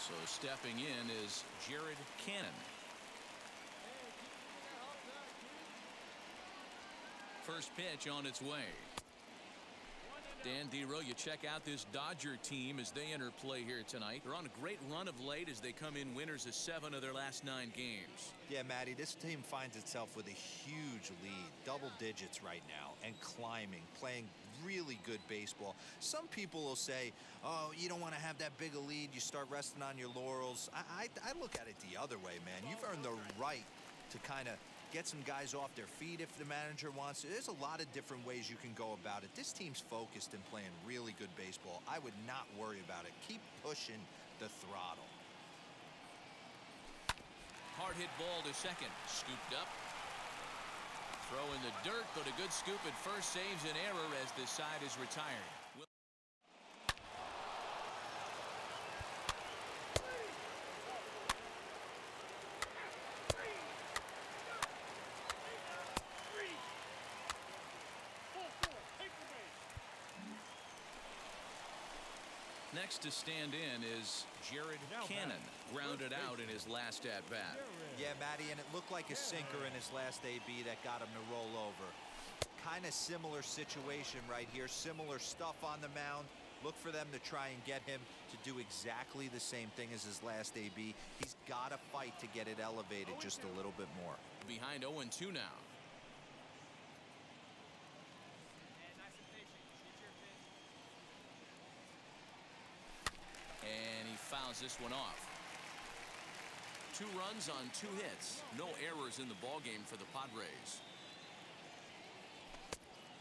So stepping in is Jared Cannon. First pitch on its way. Dan Dero, you check out this Dodger team as they enter play here tonight. They're on a great run of late as they come in winners of 7 of their last 9 games. Yeah, Matty, this team finds itself with a huge lead, double digits right now, and climbing, playing really good baseball. Some people will say, oh, you don't want to have that big a lead, you start resting on your laurels. I look at it the other way, man. You've earned the right to kind of get some guys off their feet if the manager wants to. There's a lot of different ways you can go about it. This team's focused and playing really good baseball. I would not worry about it. Keep pushing the throttle. Hard hit ball to second. Scooped up. Throw in the dirt, but a good scoop at first saves an error as this side is retired. Next to stand in is Jared Cannon, grounded out in his last at-bat. Yeah, Matty, and it looked like a sinker in his last AB that got him to roll over. Kind of similar situation right here, similar stuff on the mound. Look for them to try and get him to do exactly the same thing as his last AB. He's got to fight to get it elevated just a little bit more. Behind 0-2 now. And he fouls this one off. 2 runs on 2 hits. No errors in the ballgame for the Padres.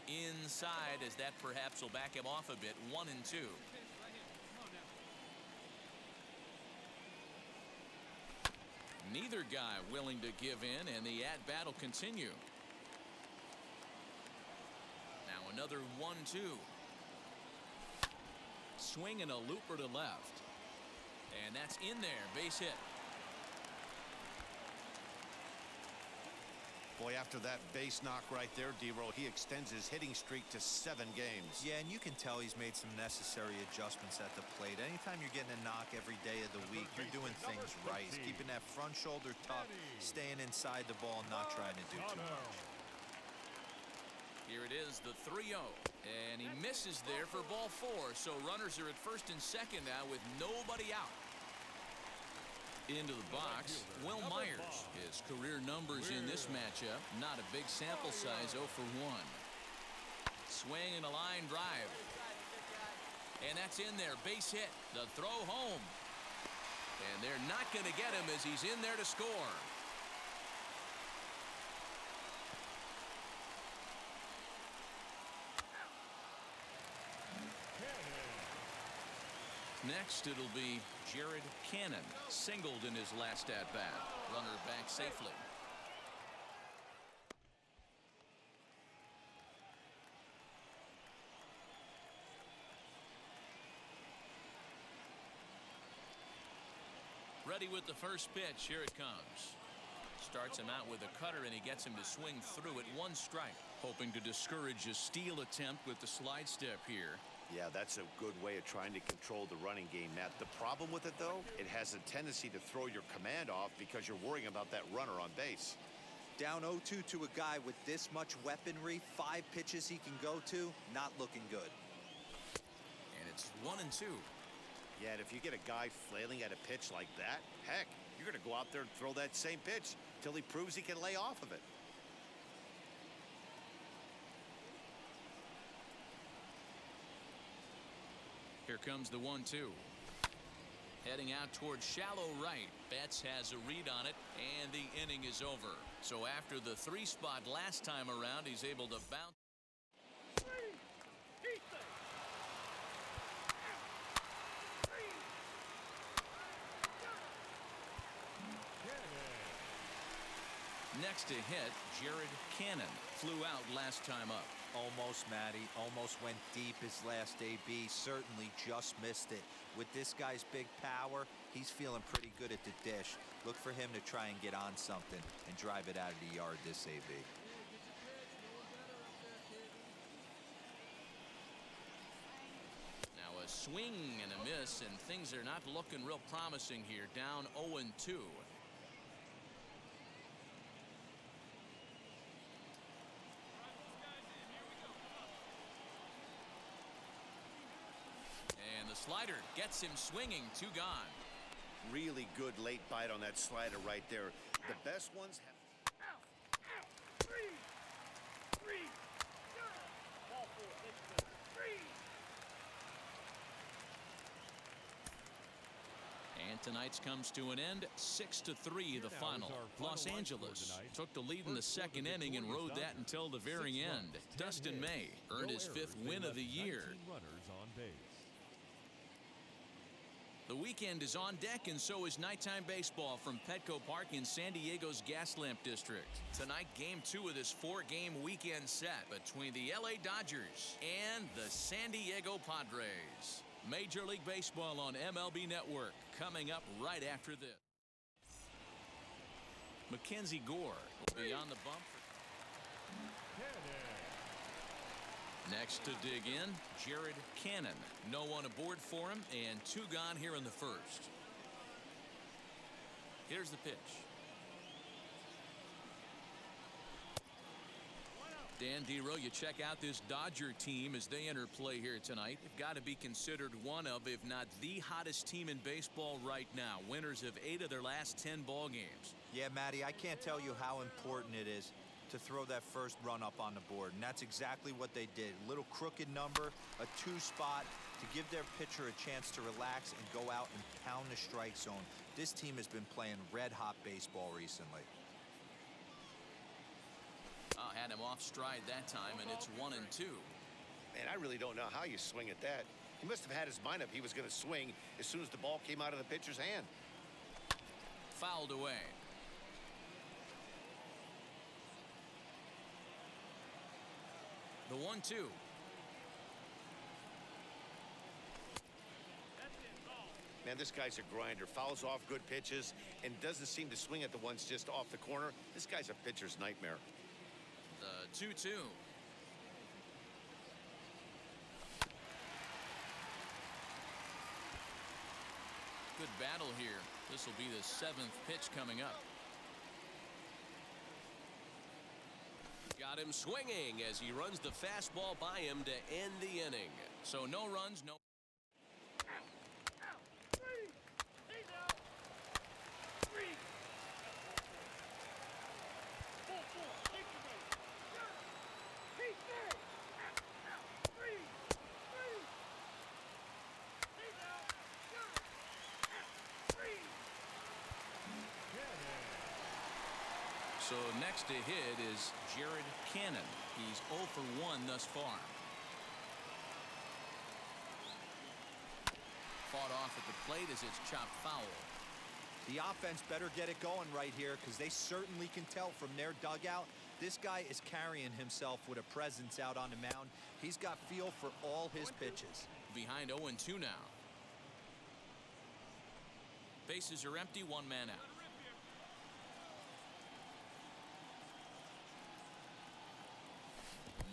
Inside, as that perhaps will back him off a bit. 1-2. Neither guy willing to give in, and the at-bat will continue. Now another 1-2. Swing and a looper to left. And that's in there. Base hit. Boy, after that base knock right there, Dero, he extends his hitting streak to 7 games. Yeah, and you can tell he's made some necessary adjustments at the plate. Anytime you're getting a knock every day of the week, you're doing things right. He's keeping that front shoulder tough, staying inside the ball, not trying to do too much. Here it is, the 3-0. And he misses there for ball 4. So runners are at first and second now with nobody out. Into the box, Will Myers. His career numbers in this matchup, not a big sample size, 0 for 1. Swing and a line drive. And that's in there, base hit. The throw home. And they're not going to get him as he's in there to score. Next, it'll be Jared Cannon, singled in his last at-bat. Runner back safely. Ready with the first pitch. Here it comes. Starts him out with a cutter, and he gets him to swing through it. 1 strike. Hoping to discourage a steal attempt with the slide step here. Yeah, that's a good way of trying to control the running game, Matt. The problem with it, though, it has a tendency to throw your command off because you're worrying about that runner on base. Down 0-2 to a guy with this much weaponry, 5 pitches he can go to, not looking good. And it's 1-2. Yeah, and if you get a guy flailing at a pitch like that, heck, you're going to go out there and throw that same pitch till he proves he can lay off of it. Here comes the 1-2. Heading out towards shallow right. Betts has a read on it, and the inning is over. So after the 3 spot last time around, he's able to bounce. Next to hit, Jared Cannon flew out last time up. Almost, Matty. Almost went deep his last AB. Certainly just missed it. With this guy's big power, he's feeling pretty good at the dish. Look for him to try and get on something and drive it out of the yard this AB. Now a swing and a miss, and things are not looking real promising here. Down 0-2. And the slider gets him swinging. 2 gone. Really good late bite on that slider right there. The best ones have. And tonight's comes to an end. 6-3 the final. Los Angeles took the lead in the second inning and rode that until the very end. Dustin May earned his 5th win of the year. The weekend is on deck, and so is nighttime baseball from Petco Park in San Diego's Gaslamp District. Tonight, Game 2 of this 4-game weekend set between the LA Dodgers and the San Diego Padres. Major League Baseball on MLB Network coming up right after this. Mackenzie Gore will be on the bump. Next to dig in, Jared Cannon. No one aboard for him, and 2 gone here in the first. Here's the pitch. Dan Dero, you check out this Dodger team as they enter play here tonight. They've got to be considered one of, if not the hottest team in baseball right now. Winners of 8 of their last 10 ball games. Yeah, Matty, I can't tell you how important it is to throw that first run up on the board, and that's exactly what they did. Little crooked number, a 2 spot to give their pitcher a chance to relax and go out and pound the strike zone. This team has been playing red-hot baseball recently. Had him off stride that time, and it's 1-2. Man, I really don't know how you swing at that. He must have had his mind up he was going to swing as soon as the ball came out of the pitcher's hand. Fouled away. The 1-2. Man, this guy's a grinder. Fouls off good pitches and doesn't seem to swing at the ones just off the corner. This guy's a pitcher's nightmare. The 2-2. Good battle here. This will be the 7th pitch coming up. Got him swinging as he runs the fastball by him to end the inning. So no runs, no. So next to hit is Jared Cannon. He's 0 for 1 thus far. Fought off at the plate as it's chopped foul. The offense better get it going right here, because they certainly can tell from their dugout this guy is carrying himself with a presence out on the mound. He's got feel for all his pitches. Behind 0-2 now. Bases are empty, 1 man out.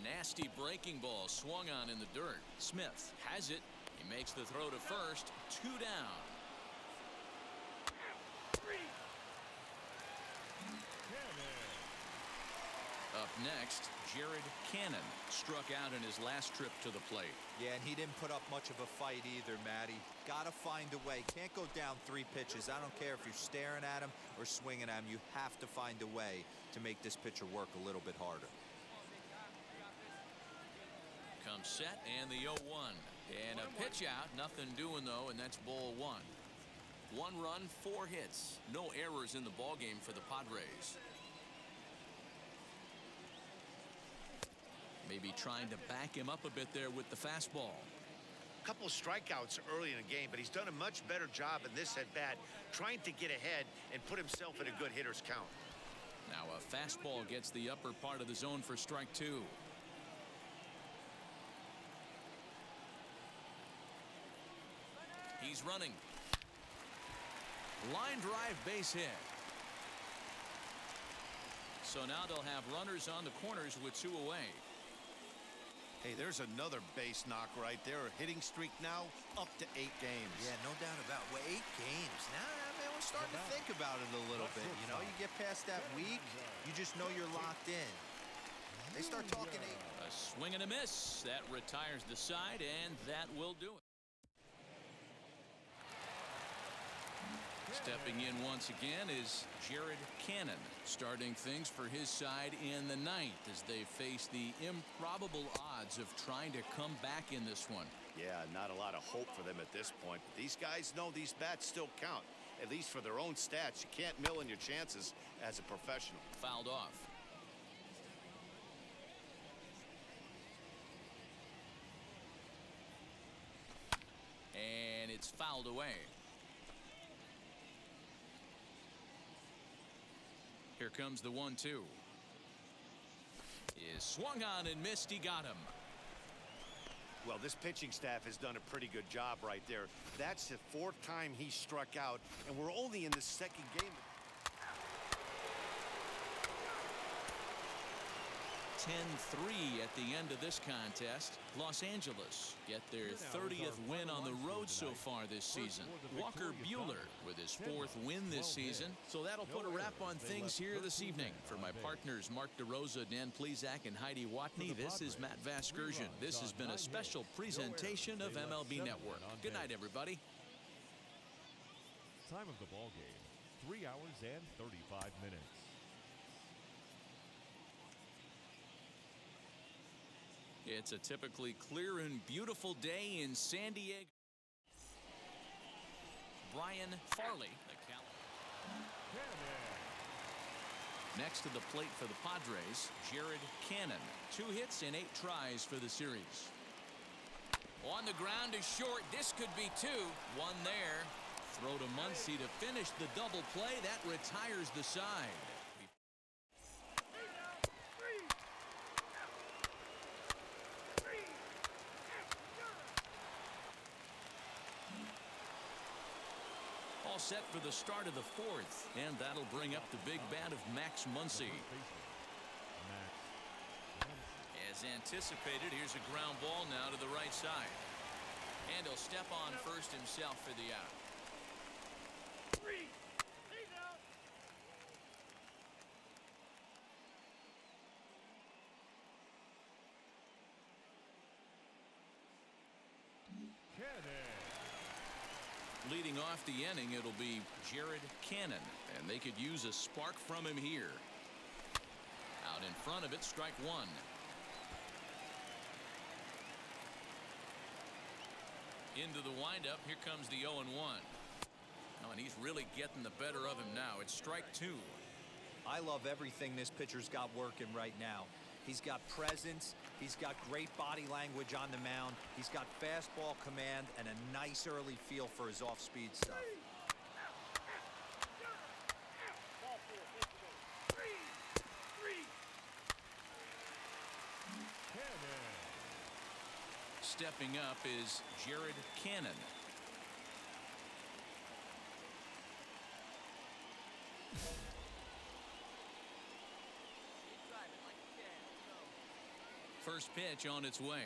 Nasty breaking ball swung on in the dirt. Smith has it. He makes the throw to first. 2 down. Up next, Jared Cannon struck out in his last trip to the plate. Yeah, and he didn't put up much of a fight either, Matty. Gotta find a way. Can't go down 3 pitches. I don't care if you're staring at him or swinging at him. You have to find a way to make this pitcher work a little bit harder. Comes set and the 0-1. And a pitch out. Nothing doing, though, and that's ball 1. 1 run, 4 hits. No errors in the ballgame for the Padres. Maybe trying to back him up a bit there with the fastball. A couple of strikeouts early in the game, but he's done a much better job in this at-bat trying to get ahead and put himself in a good hitter's count. Now a fastball gets the upper part of the zone for strike 2. He's running. Line drive base hit. So now they'll have runners on the corners with 2 away. Hey, there's another base knock right there. A hitting streak now up to 8 games. Yeah, no doubt about it. Well, 8 games. Now, man, we're starting to think about it a little bit. You know, you get past that week, you just know you're locked in. They start talking 8. A swing and a miss. That retires the side, and that will do it. Stepping in once again is Jared Cannon, starting things for his side in the 9th as they face the improbable odds of trying to come back in this one. Yeah, not a lot of hope for them at this point. But these guys know these bats still count, at least for their own stats. You can't mill in your chances as a professional. Fouled off. And it's fouled away. Here comes the 1-2. Is swung on and missed. He got him. Well, this pitching staff has done a pretty good job right there. That's the 4th time he struck out, and we're only in the 2nd game. 10-3 at the end of this contest. Los Angeles get their 30th win on the road so far this season. Walker Buehler with his 4th win this season. So that'll put a wrap on things here this evening. For my partners Mark DeRosa, Dan Plezak, and Heidi Watney, this is Matt Vasgersian. This has been a special presentation of MLB Network. Good night, everybody. Time of the ball game, 3 hours and 35 minutes. It's a typically clear and beautiful day in San Diego. Brian Farley, the next to the plate for the Padres, Jared Cannon. 2 hits in 8 tries for the series. On the ground is short. This could be 2. 1 there. Throw to Muncy to finish the double play. That retires the side. Set for the start of the 4th, and that'll bring up the big bat of Max Muncy. As anticipated, here's a ground ball now to the right side, and he'll step on first himself for the out. Leading off the inning, it'll be Jared Cannon, and they could use a spark from him here. Out in front of it, strike 1. Into the windup, here comes the 0-1. Oh, and he's really getting the better of him now. It's strike 2. I love everything this pitcher's got working right now. He's got presence. He's got great body language on the mound. He's got fastball command and a nice early feel for his off-speed stuff. Stepping up is Jared Cannon. First pitch on its way.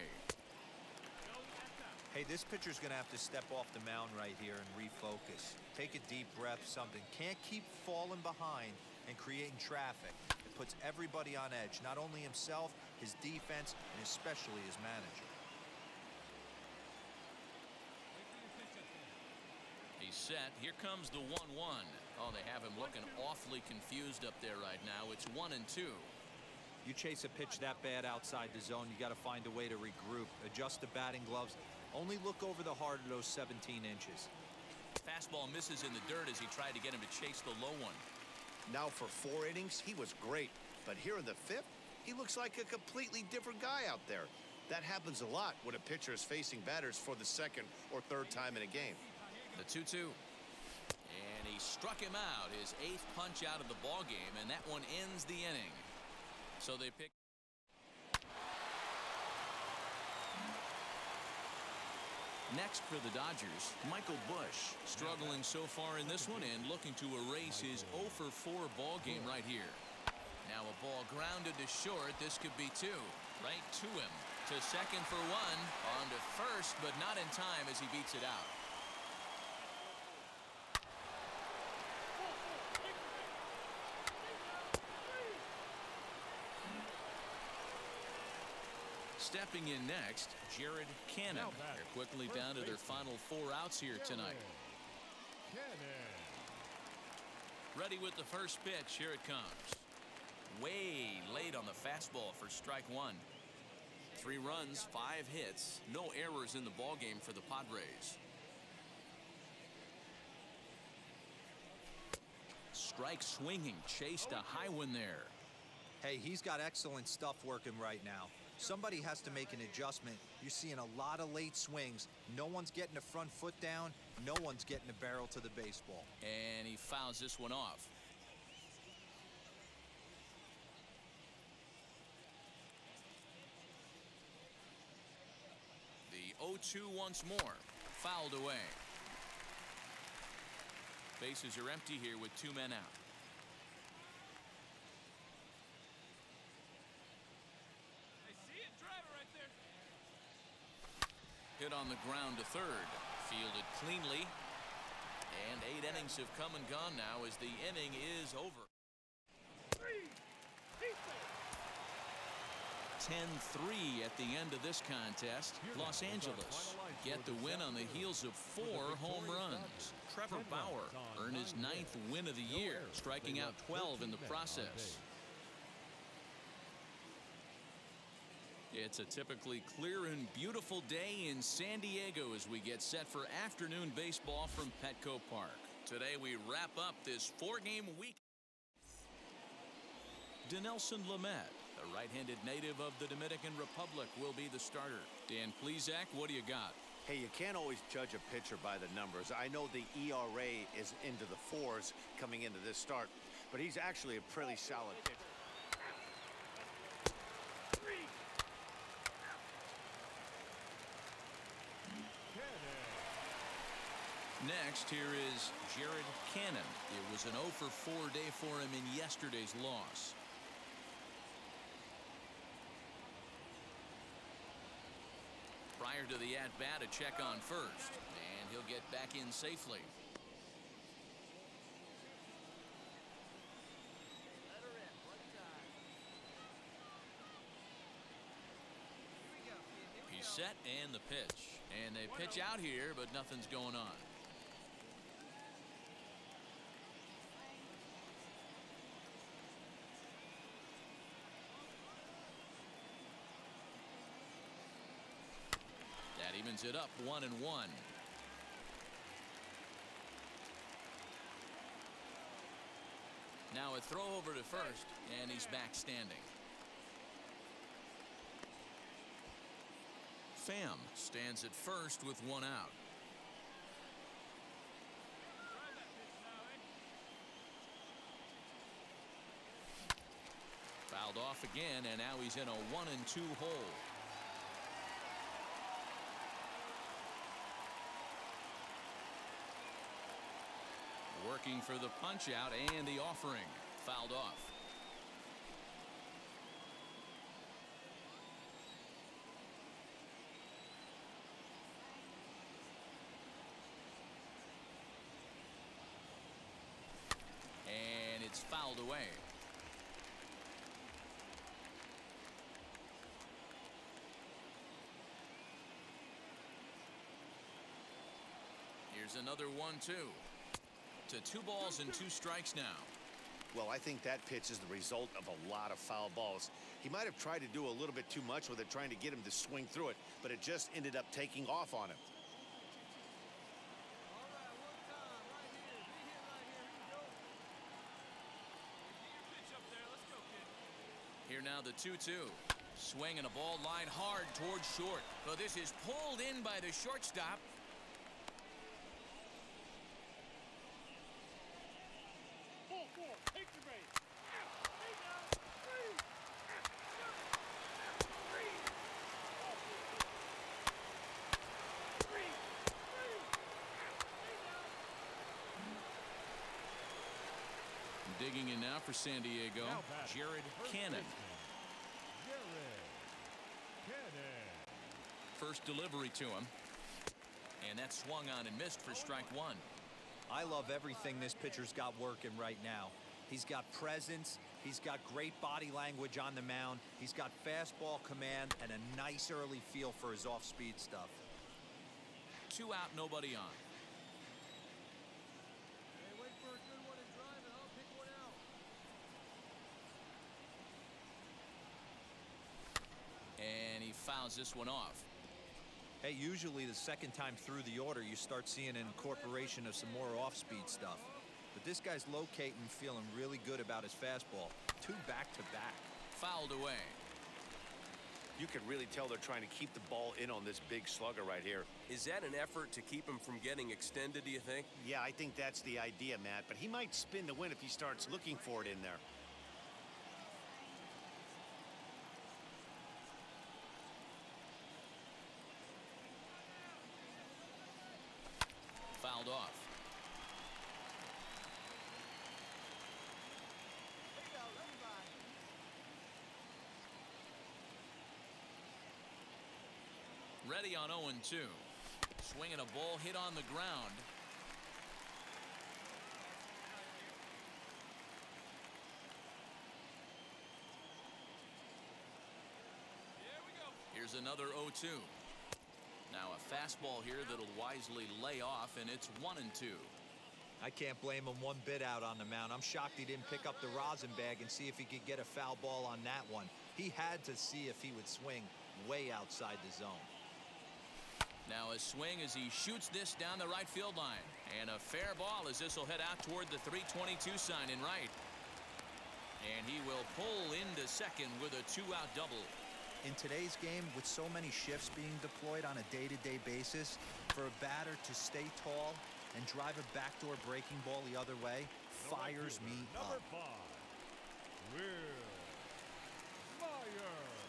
Hey, this pitcher's going to have to step off the mound right here and refocus. Take a deep breath, something. Can't keep falling behind and creating traffic. It puts everybody on edge, not only himself, his defense, and especially his manager. He's set. Here comes the 1-1. Oh, they have him looking awfully confused up there right now. It's 1-2. You chase a pitch that bad outside the zone, you got to find a way to regroup, adjust the batting gloves. Only look over the heart of those 17 inches. Fastball misses in the dirt as he tried to get him to chase the low one. Now for 4 innings, he was great. But here in the 5th, he looks like a completely different guy out there. That happens a lot when a pitcher is facing batters for the 2nd or 3rd time in a game. The 2-2. And he struck him out, his 8th punch out of the ball game, and that one ends the inning. So they pick. Next for the Dodgers, Michael Busch, struggling so far in this one and looking to erase his 0-for-4 ball game right here. Now a ball grounded to short. This could be 2. Right to him. To To second for one. On to first, but not in time as he beats it out. Stepping in next, Jared Cannon. They're quickly down to their final 4 outs here tonight. Ready with the first pitch. Here it comes. Way late on the fastball for strike 1. 3 runs, 5 hits, no errors in the ballgame for the Padres. Strike swinging, chased a high one there. Hey, he's got excellent stuff working right now. Somebody has to make an adjustment. You're seeing a lot of late swings. No one's getting the front foot down. No one's getting the barrel to the baseball. And he fouls this one off. The 0-2 once more. Fouled away. Bases are empty here with 2 men out. Hit on the ground to third. Fielded cleanly. And 8 innings have come and gone now as the inning is over. 10-3 at the end of this contest. Los Angeles get the win on the heels of 4 home runs. Trevor Bauer earned his 9th win of the year, striking out 12 in the process. It's a typically clear and beautiful day in San Diego as we get set for afternoon baseball from Petco Park. Today we wrap up this 4-game week. Dinelson Lamet, the right-handed native of the Dominican Republic, will be the starter. Dan Plesac, what do you got? Hey, you can't always judge a pitcher by the numbers. I know the ERA is into the 4s coming into this start, but he's actually a pretty solid pitcher. Next, here is Jared Cannon. It was an 0-for-4 day for him in yesterday's loss. Prior to the at-bat, a check on first, and he'll get back in safely. He's set and the pitch. And they pitch out here, but nothing's going on. That evens it up 1-1. Now a throw over to first, and he's back standing. Pham stands at first with 1 out. Fouled off again, and now he's in a 1-2 hole. Working for the punch out and the offering. Fouled off. And it's fouled away. Here's another 1-2. To 2 balls and 2 strikes now. Well, I think that pitch is the result of a lot of foul balls. He might have tried to do a little bit too much with it, trying to get him to swing through it, but it just ended up taking off on him. Here now the 2-2. Swinging a ball line hard towards short. But this is pulled in by the shortstop. Digging in now for San Diego, Jared Cannon. Jared Cannon. first delivery to him. And that swung on and missed for strike one. I love everything this pitcher's got working right now. He's got presence. He's got great body language on the mound. He's got fastball command and a nice early feel for his off-speed stuff. 2 out, nobody on. Hey, wait for a good one and drive, and I'll pick one out. And he fouls this one off. Hey, usually the second time through the order, you start seeing an incorporation of some more off-speed stuff. But this guy's locating, feeling really good about his fastball. 2 back-to-back. Fouled away. You can really tell they're trying to keep the ball in on this big slugger right here. Is that an effort to keep him from getting extended, do you think? Yeah, I think that's the idea, Matt. But he might spin the win if he starts looking for it in there. Fouled off. Ready on 0-2. Swinging a ball hit on the ground. Here's another 0-2. Now a fastball here that'll wisely lay off, and it's 1-2. I can't blame him one bit out on the mound. I'm shocked he didn't pick up the rosin bag and see if he could get a foul ball on that one. He had to see if he would swing way outside the zone. Now a swing as he shoots this down the right field line. And a fair ball as this will head out toward the 322 sign in right. And he will pull into second with a 2-out double. In today's game, with so many shifts being deployed on a day-to-day basis, for a batter to stay tall and drive a backdoor breaking ball the other way fires me Number up. 5, Will Myers.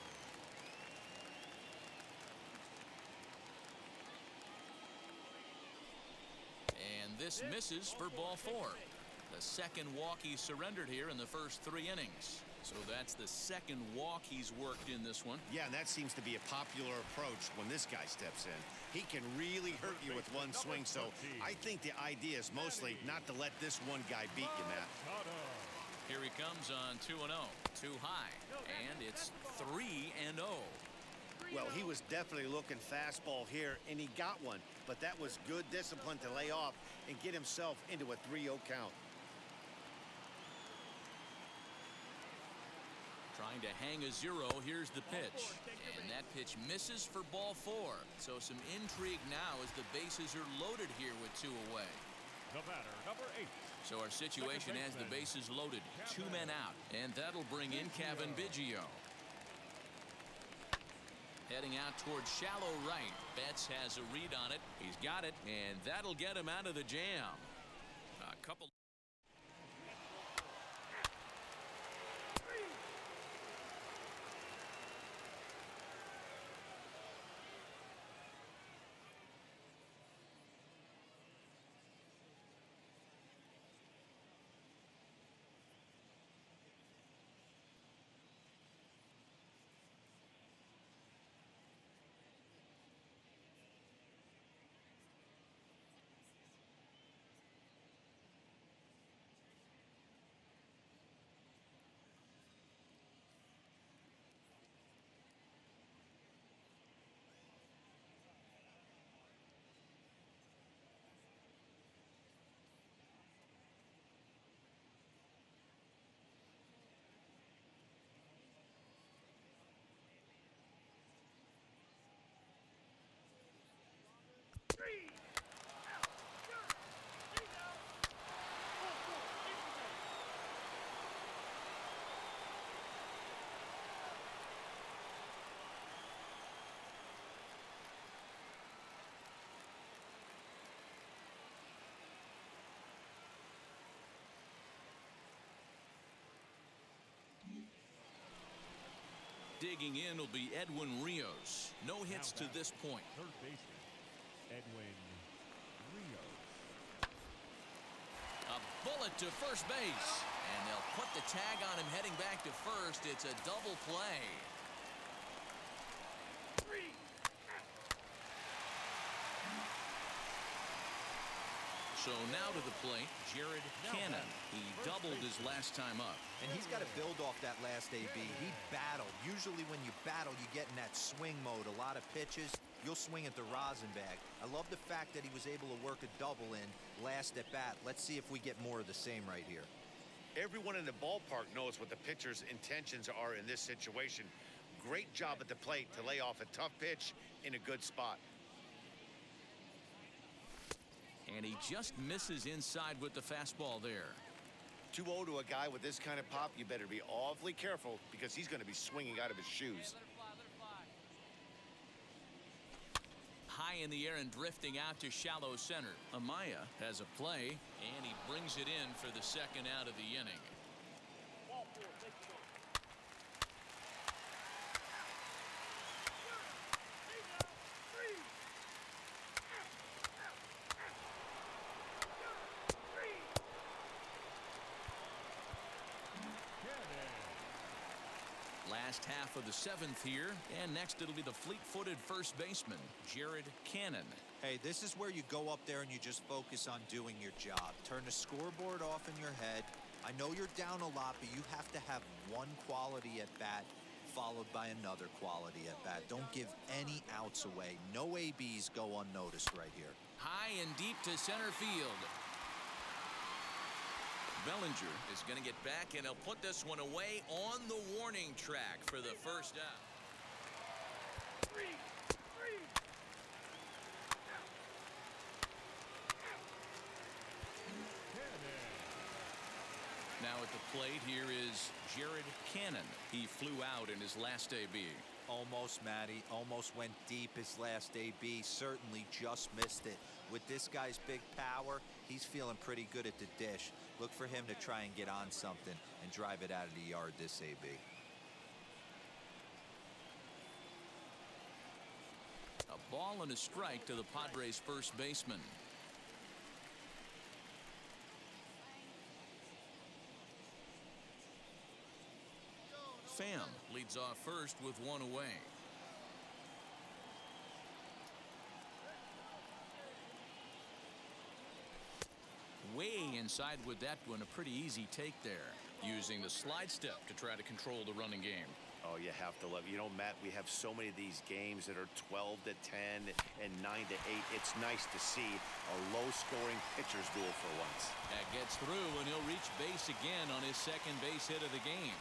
And this misses for ball 4. The second walk he surrendered here in the first 3 innings. So that's the second walk he's worked in this one. Yeah, and that seems to be a popular approach when this guy steps in. He can really hurt you with one swing, so I think the idea is mostly not to let this one guy beat you, Matt. Here he comes on 2-0. Too high. And it's 3-0. Well, he was definitely looking fastball here, and he got one. But that was good discipline to lay off and get himself into a 3-0 count. Trying to hang a 0. Here's the pitch. And that pitch misses for ball 4. So some intrigue now as the bases are loaded here with 2 away. The batter, number 8. So our situation as the bases loaded. 2 men out. And that'll bring in Kevin Biggio. Heading out towards shallow right. Betts has a read on it. He's got it. And that'll get him out of the jam. A couple. Digging in will be Edwin Rios. No hits to this point. Third baseman, Edwin Rios. A bullet to first base. And they'll put the tag on him heading back to first. It's a double play. So now to the plate, Jared Cannon. He doubled his last time up. And he's got to build off that last AB. He battled. Usually when you battle, you get in that swing mode. A lot of pitches, you'll swing at the rosin bag. I love the fact that he was able to work a double in last at bat. Let's see if we get more of the same right here. Everyone in the ballpark knows what the pitcher's intentions are in this situation. Great job at the plate to lay off a tough pitch in a good spot. And he just misses inside with the fastball there. 2-0 to a guy with this kind of pop, you better be awfully careful because he's going to be swinging out of his shoes. High in the air and drifting out to shallow center. Amaya has a play, and he brings it in for the second out of the inning. Last half of the seventh here, and next it'll be the fleet-footed first baseman, Jared Cannon. Hey, this is where you go up there and you just focus on doing your job. Turn the scoreboard off in your head. I know you're down a lot, but you have to have one quality at bat followed by another quality at bat. Don't give any outs away. No ABs go unnoticed right here. High and deep to center field. Bellinger is going to get back, and he'll put this one away on the warning track for the first out. Now at the plate here is Jared Cannon. He flew out in his last AB. Almost, Matty. Almost went deep his last AB. Certainly just missed it. With this guy's big power, he's feeling pretty good at the dish. Look for him to try and get on something and drive it out of the yard this AB. A ball and a strike to the Padres' first baseman. Pham leads off first with one away. Way inside with that one, a pretty easy take there, using the slide step to try to control the running game. Oh, you have to love it. You know, Matt, we have so many of these games that are 12 to 10 and 9 to 8. It's nice to see a low-scoring pitcher's duel for once. That gets through, and he'll reach base again on his second base hit of the game.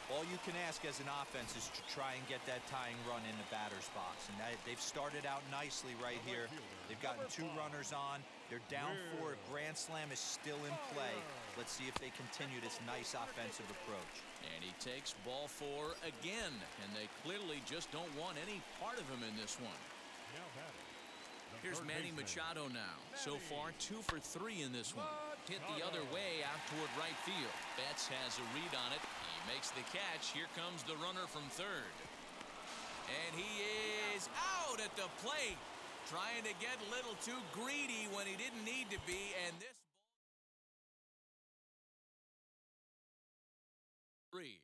All you can ask as an offense is to try and get that tying run in the batter's box. And they've started out nicely right here. They've gotten 2 runners on. They're down 4. A grand slam is still in play. Let's see if they continue this nice offensive approach. And he takes ball 4 again. And they clearly just don't want any part of him in this one. Here's Manny Machado now. So far, 2 for 3 in this one. Hit the other way out toward right field. Betts has a read on it. He makes the catch. Here comes the runner from third. And he is out at the plate. Trying to get a little too greedy when he didn't need to be. And this ball... 3.